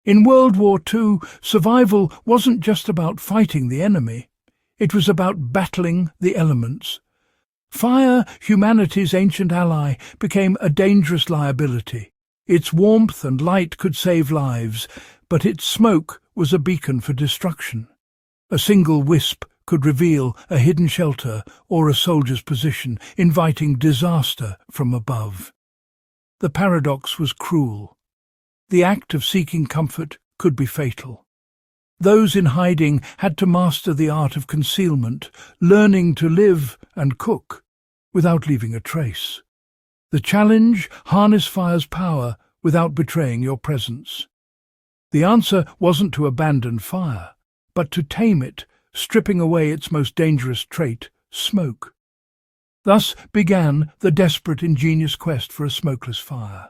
In World War II, survival wasn't just about fighting the enemy. It was about battling the elements. Fire, humanity's ancient ally, became a dangerous liability. Its warmth and light could save lives, but its smoke was a beacon for destruction. A single wisp could reveal a hidden shelter or a soldier's position, inviting disaster from above. The paradox was cruel. The act of seeking comfort could be fatal. Those in hiding had to master the art of concealment, learning to live and cook without leaving a trace. The challenge: harness fire's power without betraying your presence. The answer wasn't to abandon fire, but to tame it, stripping away its most dangerous trait, smoke. Thus began the desperate, ingenious quest for a smokeless fire.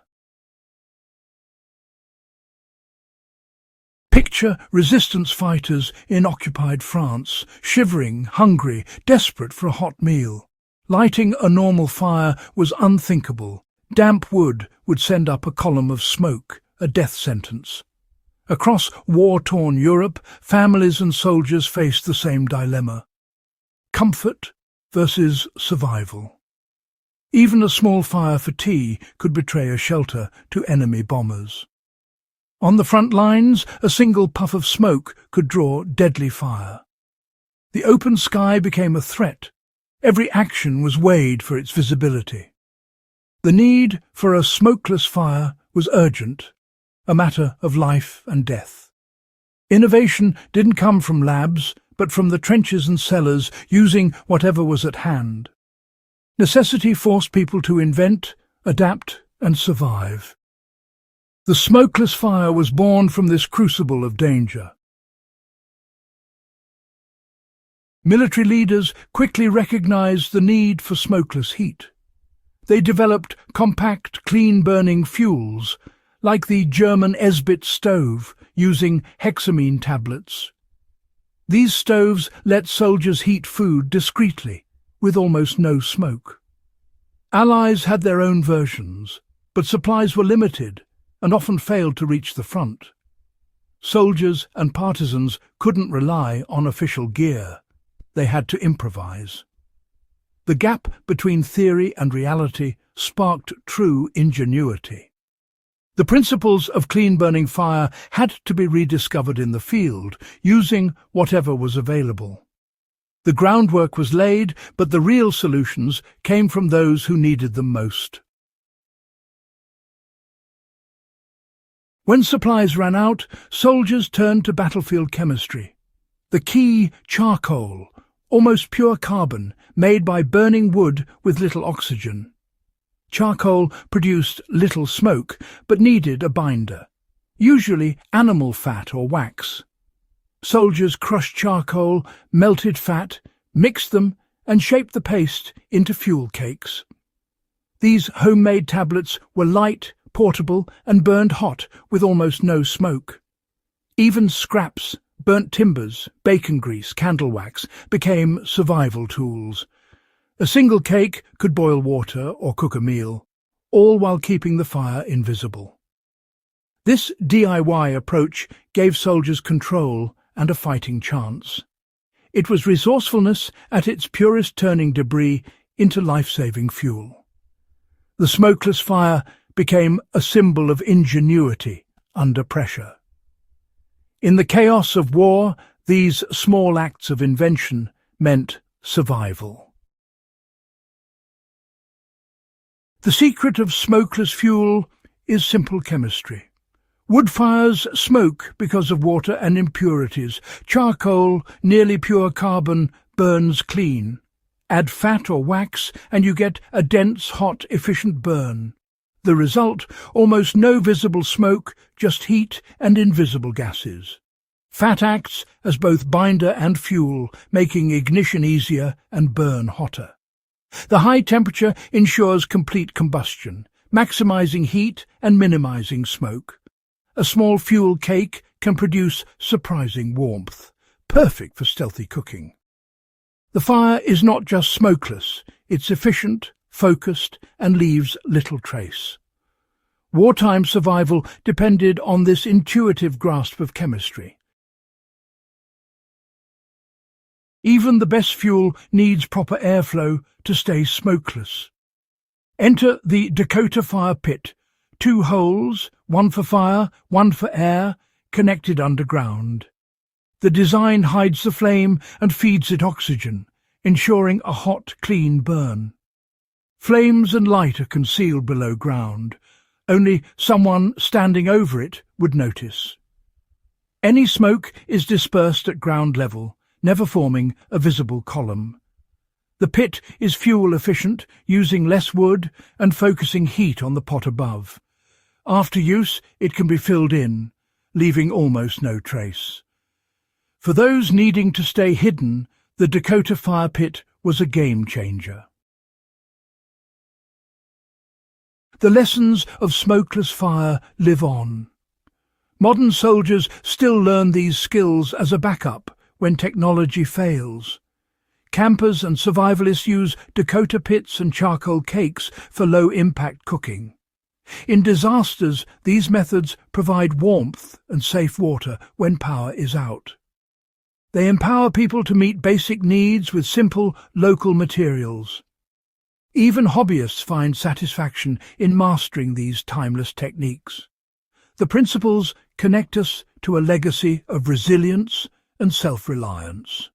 Picture resistance fighters in occupied France, shivering, hungry, desperate for a hot meal. Lighting a normal fire was unthinkable. Damp wood would send up a column of smoke, a death sentence. Across war-torn Europe, families and soldiers faced the same dilemma: comfort versus survival. Even a small fire for tea could betray a shelter to enemy bombers. On the front lines, a single puff of smoke could draw deadly fire. The open sky became a threat. Every action was weighed for its visibility. The need for a smokeless fire was urgent, a matter of life and death. Innovation didn't come from labs, but from the trenches and cellars, using whatever was at hand. Necessity forced people to invent, adapt, and survive. The smokeless fire was born from this crucible of danger. Military leaders quickly recognized the need for smokeless heat. They developed compact, clean-burning fuels, like the German Esbit stove, using hexamine tablets. These stoves let soldiers heat food discreetly, with almost no smoke. Allies had their own versions, but supplies were limited and often failed to reach the front. Soldiers and partisans couldn't rely on official gear. They had to improvise. The gap between theory and reality sparked true ingenuity. The principles of clean-burning fire had to be rediscovered in the field, using whatever was available. The groundwork was laid, but the real solutions came from those who needed them most. When supplies ran out, soldiers turned to battlefield chemistry. The key: charcoal, almost pure carbon, made by burning wood with little oxygen. Charcoal produced little smoke, but needed a binder, usually animal fat or wax. Soldiers crushed charcoal, melted fat, mixed them, and shaped the paste into fuel cakes. These homemade tablets were light, portable, and burned hot with almost no smoke. Even scraps, burnt timbers, bacon grease, candle wax became survival tools. A single cake could boil water or cook a meal, all while keeping the fire invisible. This DIY approach gave soldiers control and a fighting chance. It was resourcefulness at its purest, turning debris into life-saving fuel. The smokeless fire became a symbol of ingenuity under pressure. In the chaos of war, these small acts of invention meant survival. The secret of smokeless fuel is simple chemistry. Wood fires smoke because of water and impurities. Charcoal, nearly pure carbon, burns clean. Add fat or wax and you get a dense, hot, efficient burn. The result: almost no visible smoke, just heat and invisible gases. Fat acts as both binder and fuel, making ignition easier and burn hotter. The high temperature ensures complete combustion, maximizing heat and minimizing smoke. A small fuel cake can produce surprising warmth, perfect for stealthy cooking. The fire is not just smokeless, it's efficient, focused, and leaves little trace. Wartime survival depended on this intuitive grasp of chemistry. Even the best fuel needs proper airflow to stay smokeless. Enter the Dakota fire pit. 2 holes, one for fire, one for air, connected underground. The design hides the flame and feeds it oxygen, ensuring a hot, clean burn. Flames and light are concealed below ground. Only someone standing over it would notice. Any smoke is dispersed at ground level, never forming a visible column. The pit is fuel efficient, using less wood and focusing heat on the pot above. After use, it can be filled in, leaving almost no trace. For those needing to stay hidden, the Dakota fire pit was a game changer. The lessons of smokeless fire live on. Modern soldiers still learn these skills as a backup when technology fails. Campers and survivalists use Dakota pits and charcoal cakes for low-impact cooking. In disasters, these methods provide warmth and safe water when power is out. They empower people to meet basic needs with simple, local materials. Even hobbyists find satisfaction in mastering these timeless techniques. The principles connect us to a legacy of resilience and self-reliance.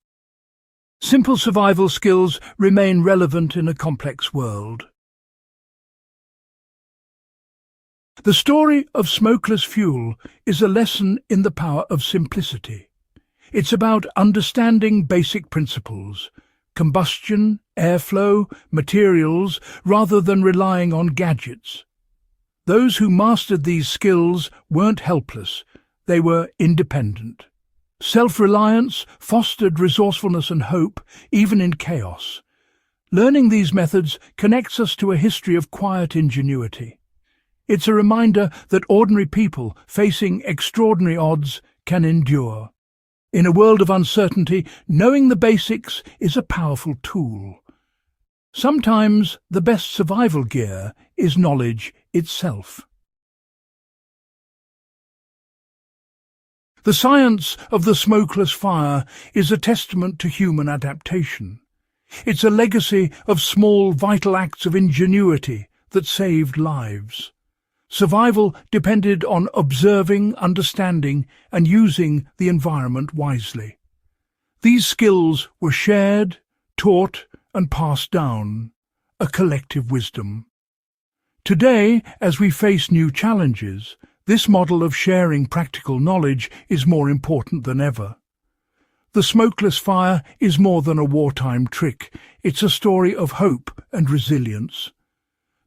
Simple survival skills remain relevant in a complex world. The story of smokeless fuel is a lesson in the power of simplicity. It's about understanding basic principles, combustion, airflow, materials, rather than relying on gadgets. Those who mastered these skills weren't helpless, they were independent. Self-reliance fostered resourcefulness and hope, even in chaos. Learning these methods connects us to a history of quiet ingenuity. It's a reminder that ordinary people facing extraordinary odds can endure. In a world of uncertainty, knowing the basics is a powerful tool. Sometimes the best survival gear is knowledge itself. The science of the smokeless fire is a testament to human adaptation. It's a legacy of small, vital acts of ingenuity that saved lives. Survival depended on observing, understanding, and using the environment wisely. These skills were shared, taught, and passed down, a collective wisdom. Today, as we face new challenges, this model of sharing practical knowledge is more important than ever. The smokeless fire is more than a wartime trick. It's a story of hope and resilience.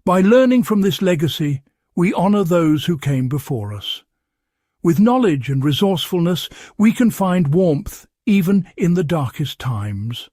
By learning from this legacy, we honour those who came before us. With knowledge and resourcefulness, we can find warmth even in the darkest times.